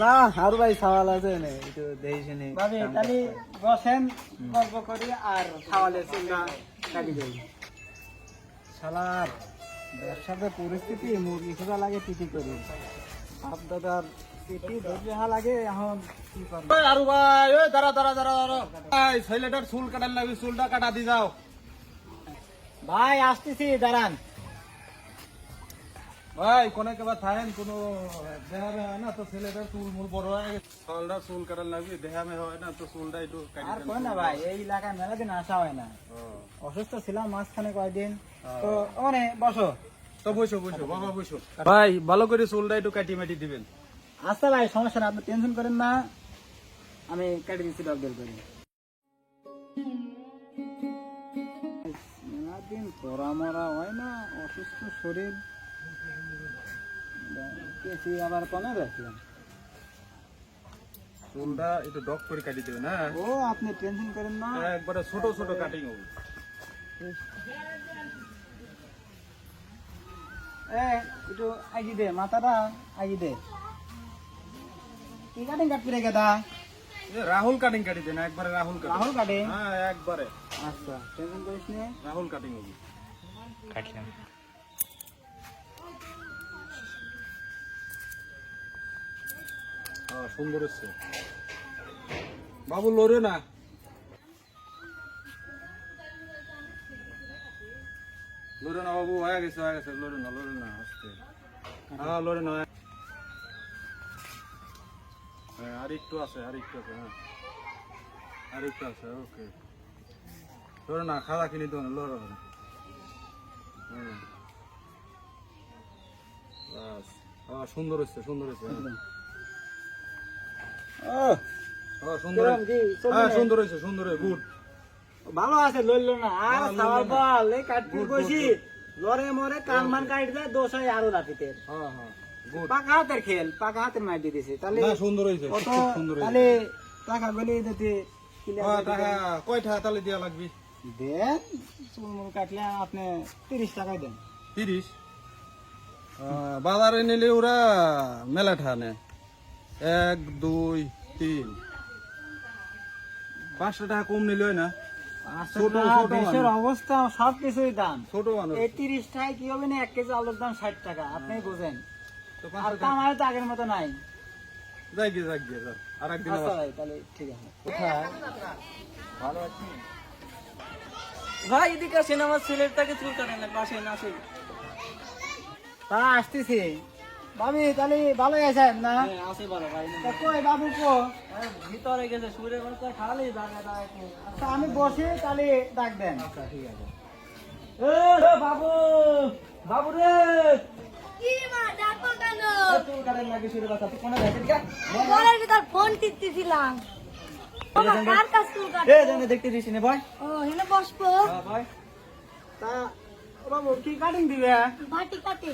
না আর ভাই সওয়াল আছে না একটু দেখি নি ভাবি তাহলে বসেন গল্প করি আর খাওয়ালে চিন্তা কাটি দেই শালার ব্যবসাতে পরিস্থিতি মুরগি খোঁজা লাগে টিটি করি বাপ দাদার টিটি ধরে লাগে এখন কি করবো আরু ভাই ওই দাঁড়া দাঁড়া দাঁড়া দাঁড়া ভাই ছেলেটার চুল কাটার লাগবে চুলটা কাটা দি যাও ভাই আসতেছি দাঁড়ান ভাই কোনে কেবা থাকেন কোনো দেহামে হয় না তো ছেলেটার চুল মুল বড় হয়ে গেছে চুলটা চুল কাটার লাগবে দেহামে হয় না তো চুলটা একটু আর কই না ভাই এই এলাকায় মেলা দিন আসা হয় না অসুস্থ ছিলাম মাঝখানে কয়দিন তো মানে বসো তো বসো বসো বাবা বসো ভাই ভালো করে চুলটা একটু কাটি মাটি দিবেন আচ্ছা ভাই সমস্যা না আপনি টেনশন করেন না আমি কেটে দিচ্ছি ডক্টর করে মেলা দিন পড়া মরা হয় না অসুস্থ শরীর কেসি আবার কনে রাখলাম চুলটা একটু ডক করে কাটি দেবেন হ্যাঁ ও আপনি টেনশন করেন না একবারে ছোট ছোট কাটিং হবে একটু আগি দে মাথাটা আগি দে কি কাটিং কাট করে গেদা রাহুল কাটিং কাটি দেন একবারে রাহুল রাহুল কাটিং হ্যাঁ একবারে আচ্ছা টেনশন করিস না রাহুল কাটিং হবে কাটলাম সুন্দর হচ্ছে বাবু লড়ে না লড়ে না বাবু হয়ে গেছে লড়ে না আসতে হ্যাঁ লড়ে না হ্যাঁ আর একটু আছে হ্যাঁ আর একটু আছে ওকে লড়ে না খাওয়া কিনে দেবো না লড়ে না বাস সুন্দর হচ্ছে সুন্দর হয়েছে গুড ভালো আছে লইলো না আর সাওয়াল বল এই কাটতে কইছি লরে মরে কান মান কাট দেয় দোষ হয় আরো রাতিতে গুড পাকা হাতের খেল পাকা হাতের মার দিয়ে দিছে তাহলে না সুন্দর হয়েছে কত সুন্দর তাহলে টাকা গলি দিতে টাকা কয়টা তাহলে দেওয়া লাগবে দেন চুলমুল কাটলে আপনি 30 টাকায় দেন 30 বাজারে নিলে ওরা মেলা ঠানে 1 2 3 500 টাকা কম নিলে হয় না ছোট দেশের অবস্থা সব কিছুই দাম ছোট মানুষ এই 30 টাকায় কি হবে না 1 কেজি আলুর দাম 60 টাকা আপনি বুঝেন তো আর আমার তো আগের মতো নাই যাই গিয়ে আর একদিন আচ্ছা ভাই তাহলে ঠিক আছে কোথায় ভালো আছি ভাই এদিকে আসেন আমার ছেলেটাকে চুল কাটেন না পাশে না আসেন তা আসতেছি ভাবি তাহলে ভালো আছেন না আসে ভালো ভাই তা কই বাবু কো ভিতরে গেছে সুরে বলতে খালি জায়গা দাঁড়ায় আচ্ছা আমি বসে তাহলে ডাক দেন আচ্ছা ঠিক আছে বাবু বাবু রে কি মা ডাকো কেন চুল কাটেন নাকি শুরু কথা তুই কোনে দেখেন কা ঘরের ভিতর ফোন টিপতেছিলাম বাবা কার কাছ চুল কাটে এ জানে দেখতে দিস নে ভাই ও হেনে বসবো ভাই তা ও বাবু কি কাটিং দিবে বাটি কাটে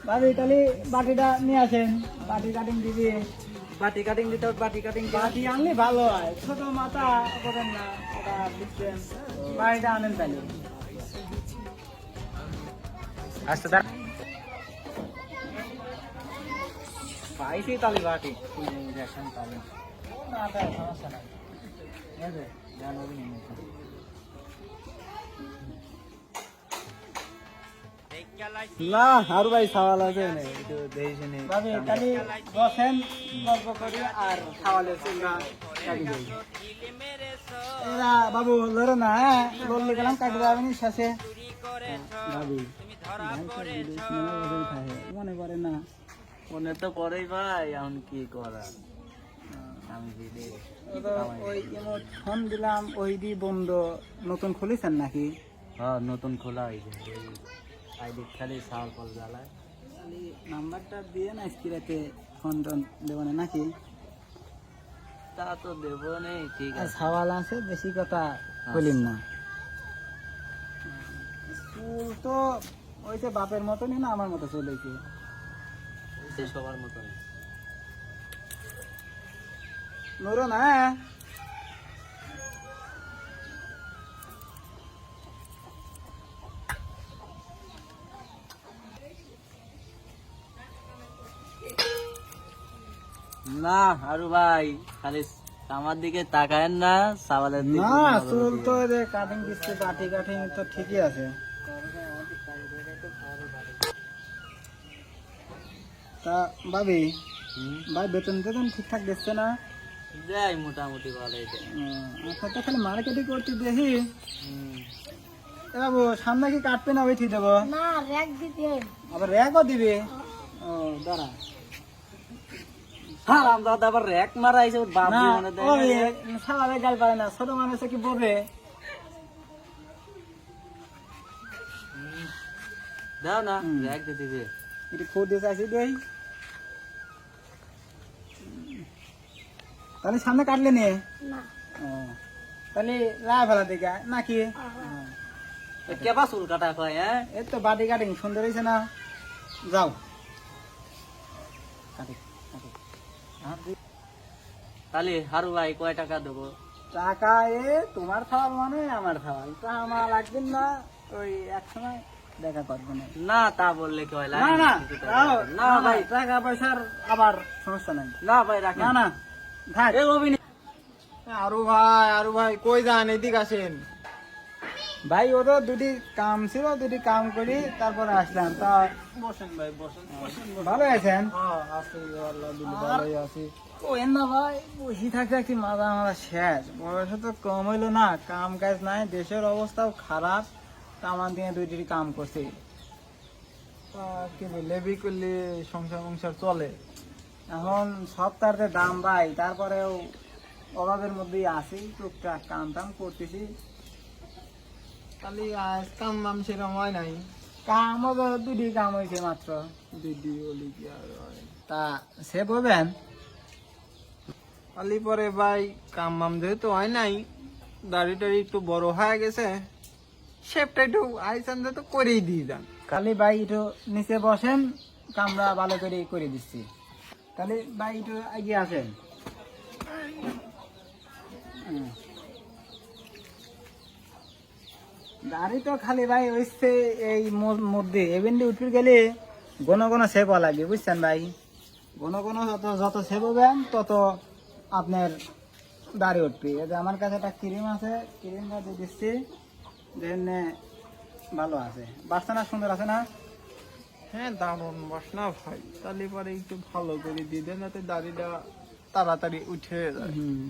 ভাবি তাহলে বাটিটা নিয়ে আসেন বাটি কাটিং দিবি বাটি কাটিং দিতে বাটি কাটিং বাটি আনলে ভালো হয় ছোট মাথা করেন না ওটা দিচ্ছেন বাটিটা আনেন তাহলে আচ্ছা দাঁড়া পাইছি তাহলে বাটি দেখেন তাহলে না তাই সমস্যা নাই এই যে জানুয়ারি নিয়ে না আর ভাই সওয়াল আছে না একটু দেখি নি ভাবি তাহলে বসেন গল্প করি আর খাওয়ালে চিন্তা কাটি দেই এরা বাবু লড়ো না হ্যাঁ বললে গেলাম কাটি যাবেন শেষে ভাবি মনে করে না মনে তো পরেই ভাই এখন কি করা আমি দিদি ওই ফোন দিলাম ওই দি বন্ধ নতুন খুলেছেন নাকি হ্যাঁ নতুন খোলা হয়েছে আইডি খালি সাল কল জ্বালায় নাম্বারটা দিয়ে না স্ক্রিনে ফোন টোন দেবো না নাকি তা তো দেবো নেই ঠিক আছে সওয়াল আছে বেশি কথা বলিম না স্কুল তো ওই যে বাপের মতনই না আমার মতো চলেছে সবার মতন নড়ো না হ্যাঁ না হারু ভাই, খালি আমার দিকে তাকায়েন না, সাওয়ালের দিকে না নজর চুল দিয়েন। তো যে কাটিং দিচ্ছে, বাটি কাটিং তো ঠিকই আছে। তা ভাবি, হুম? ভাই বেতন টেতন ঠিকঠাক দিচ্ছে না? যাই মোটামুটি ভালোই দেয়। আচ্ছা, তো খালি মার্কেটিং করতে দেখি। হুম। এ বাবু, সামনে কি কাটবে না ওই ঠিক দেবো? না র্যাক দিতে আবার র্যাকও দিবে? ও দাঁড়া। হারাম দাদা আবার র্যাক মারা আইছে, ওর বাপ না, মনে দেয় ওই না। সালারে গাল পারে না, ছোট মানুষে কি বলবে? দাও না, হুম। র্যাক দিয়ে দিবে। একটু খোঁজ দিয়ে চাইছি দেই। তাহলে সামনে কাটলে নে। না ও, তাহলে লাই ফেলা দিকে নাকি? এ কেবা চুল কাটা কয়, হ্যাঁ? এই তো বাটি কাটিং সুন্দর হয়েছে না? যাও কাটি, কাটি। তাহলে হারু ভাই কয় টাকা দেবো? টাকা এ তোমার খাওয়ার মানে আমার খাওয়ার, তা আমার লাগবে না। ওই এক সময় দেখা করবো না। না তা বললে কি হয়? না লাগে না, কিছু টাকা। দাও, না ভাই, টাকা পয়সার আবার সমস্যা নাই। না ভাই রাখেন। না না, থাক। এ অভিনয় আরু ভাই কই যান, এদিক আসেন। ভাই ওদের দুটি কাম ছিল, দুটি কাম করি তারপরে আসলাম। তা বসেন ভাই, বসেন। ভালো আছেন? আছি আল্লাহ দিলে ভালোই আছি। ও না ভাই, বসে থাকতে থাকতে মাথা আমার শেষ। বয়স তো কম হইলো না, কাম কাজ নাই, দেশের অবস্থাও খারাপ। তা আমার দিয়ে দুইটি কাম করছি। কি লেবি করলে সংসার চলে? এখন সব তার যে দাম ভাই, তারপরেও অভাবের মধ্যেই আছি, টুকটাক কাম টাম করতেছি। খালি আজ কাম নাম সেরকম হয় নাই। কামও তো দুটি কাম হয়েছে মাত্র। দিদি বলি কি আর হয়। তা সে বলবেন? খালি পরে ভাই কাম মাম যেহেতু হয় নাই, দাড়ি টাড়ি একটু বড় হয়ে গেছে, শেপটা একটু আইসান তো করেই দিয়ে যান। খালি ভাই একটু নিচে বসেন, কামরা ভালো করে দিচ্ছি। তাহলে ভাই একটু এগিয়ে আসেন। গাড়ি তো খালি ভাই হচ্ছে এই মধ্যে এভেন্টে উঠে গেলে ঘন ঘন সেভ হওয়া লাগবে, বুঝছেন ভাই? ঘন ঘন যত সেভ হবেন তত আপনার দাড়ি উঠবে। এই যে আমার কাছে একটা ক্রিম আছে, ক্রিমটা দিয়ে দিচ্ছি, দেন ভালো আছে। বাচ্চা না সুন্দর আছে না? হ্যাঁ দারুণ বাসনা ভাই, তাহলে পরে একটু ভালো করে দিয়ে দেন, যাতে দাড়িটা তাড়াতাড়ি উঠে যায়। হুম।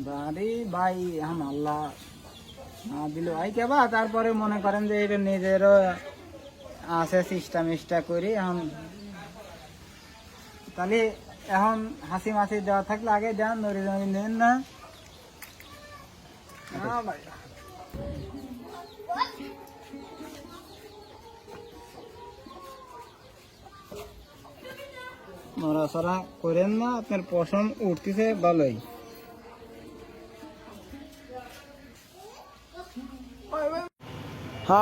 দাড়ি ভাই এখন আল্লাহ না দিল ভাই কেবা, তারপরে মনে করেন যে এটা নিজেরও আছে সিস্টেম করে এখন। তাহলে এখন হাসি মাসি দেওয়া থাকলে আগে দেন, নড়ি নড়ি নেন না। না ভাই নড়াচড়া করেন না, আপনার পশম উঠতেছে ভালোই।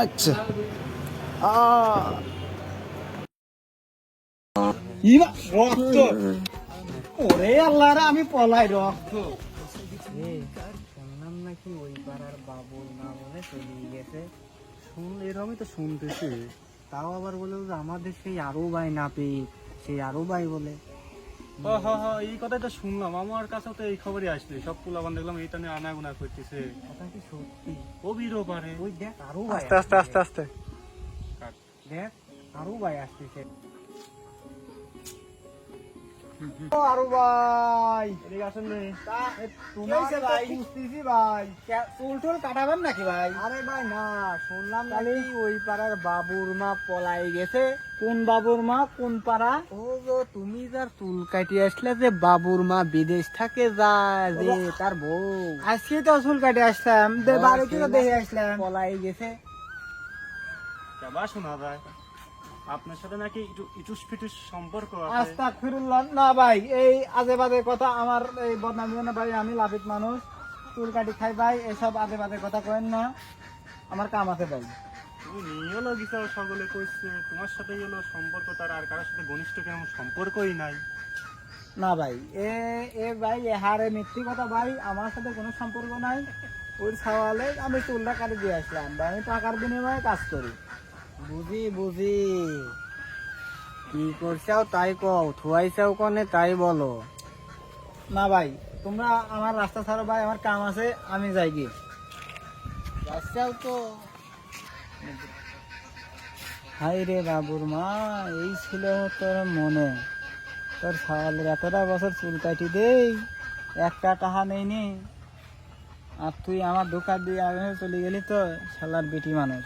আচ্ছা রক্ত, ওরে আল্লাহ রে, আমি পলাই রক্ত। শুনলাম নাকি ওই পাড়ার বাবুর না বলে চলে গেছে, এরকমই তো শুনতেছি। তাও আবার বলে যে আমাদের সেই আরো ভাই না পেয়ে সেই আরো ভাই বলে। এই কথাই তো শুনলাম, আমার কাছে তো এই খবরই আসছে। সব পোলাবান দেখলাম এইটা নিয়ে আনাগোনা করতেছে। কথা কি সত্যি? কবিরও পারে। ওই দেখ আরো ভাই, আস্তে আস্তে আস্তে আস্তে দেখ আরো ভাই আসতেছে। আরো ভাই এদিকে আসেন রে। চুল টুল কাটাবেন নাকি ভাই? আরে ভাই না, শুনলাম তাহলে? নাকি ওই পাড়ার বাবুর মা পলাই গেছে। কোন বাবুর মা, কোন পাড়া? ও গো, তুমি যার চুল কাটিয়ে আসলে যে বাবুর মা বিদেশ থাকে যা, যে তার বউ আজকে তো চুল কাটে আসলাম, বাড়িতে তো দেখে আসলাম। পলাই গেছে। কেবা শোনা যায় আপনার সাথে নাকি ইটুস ফিটুস সম্পর্ক আছে। আস্তাগফিরুল্লাহ, না ভাই এই আজে বাজে কথা, আমার এই বদনামি না ভাই, আমি লাফিত মানুষ, চুল কাটি খাই ভাই, এসব আজে বাজে কথা কয়েন না, আমার কাম আছে ভাই। তুমি হলো গীতা সকলে কইছে তোমার সাথে হলো সম্পর্ক, তার আর কারোর সাথে ঘনিষ্ঠ কেমন সম্পর্কই নাই। না ভাই এ ভাই এ হারে মিথ্যি কথা ভাই, আমার সাথে কোনো সম্পর্ক নাই। ওই সওয়ালে আমি চুলটা কাটি দিয়ে আসলাম ভাই, আমি টাকার বিনিময়ে কাজ করি। বুঝি বুঝি, কি করছাও তাই কও, থুয়াইছাও কনে তাই বলো। না ভাই, তোমরা আমার রাস্তা ছাড়ো ভাই, আমার কাম আছে, আমি যাই গিয়ে। যাচ্ছাও তো। হাই রে বাবুর মা, এই ছিল তোর মনে, তোর সালের এতটা বছর চুল কাটি দেই, একটা টাকা নেই নি, আর তুই আমার দোকান দিয়ে আগে চলে গেলি তো, শালার বেটি মানুষ।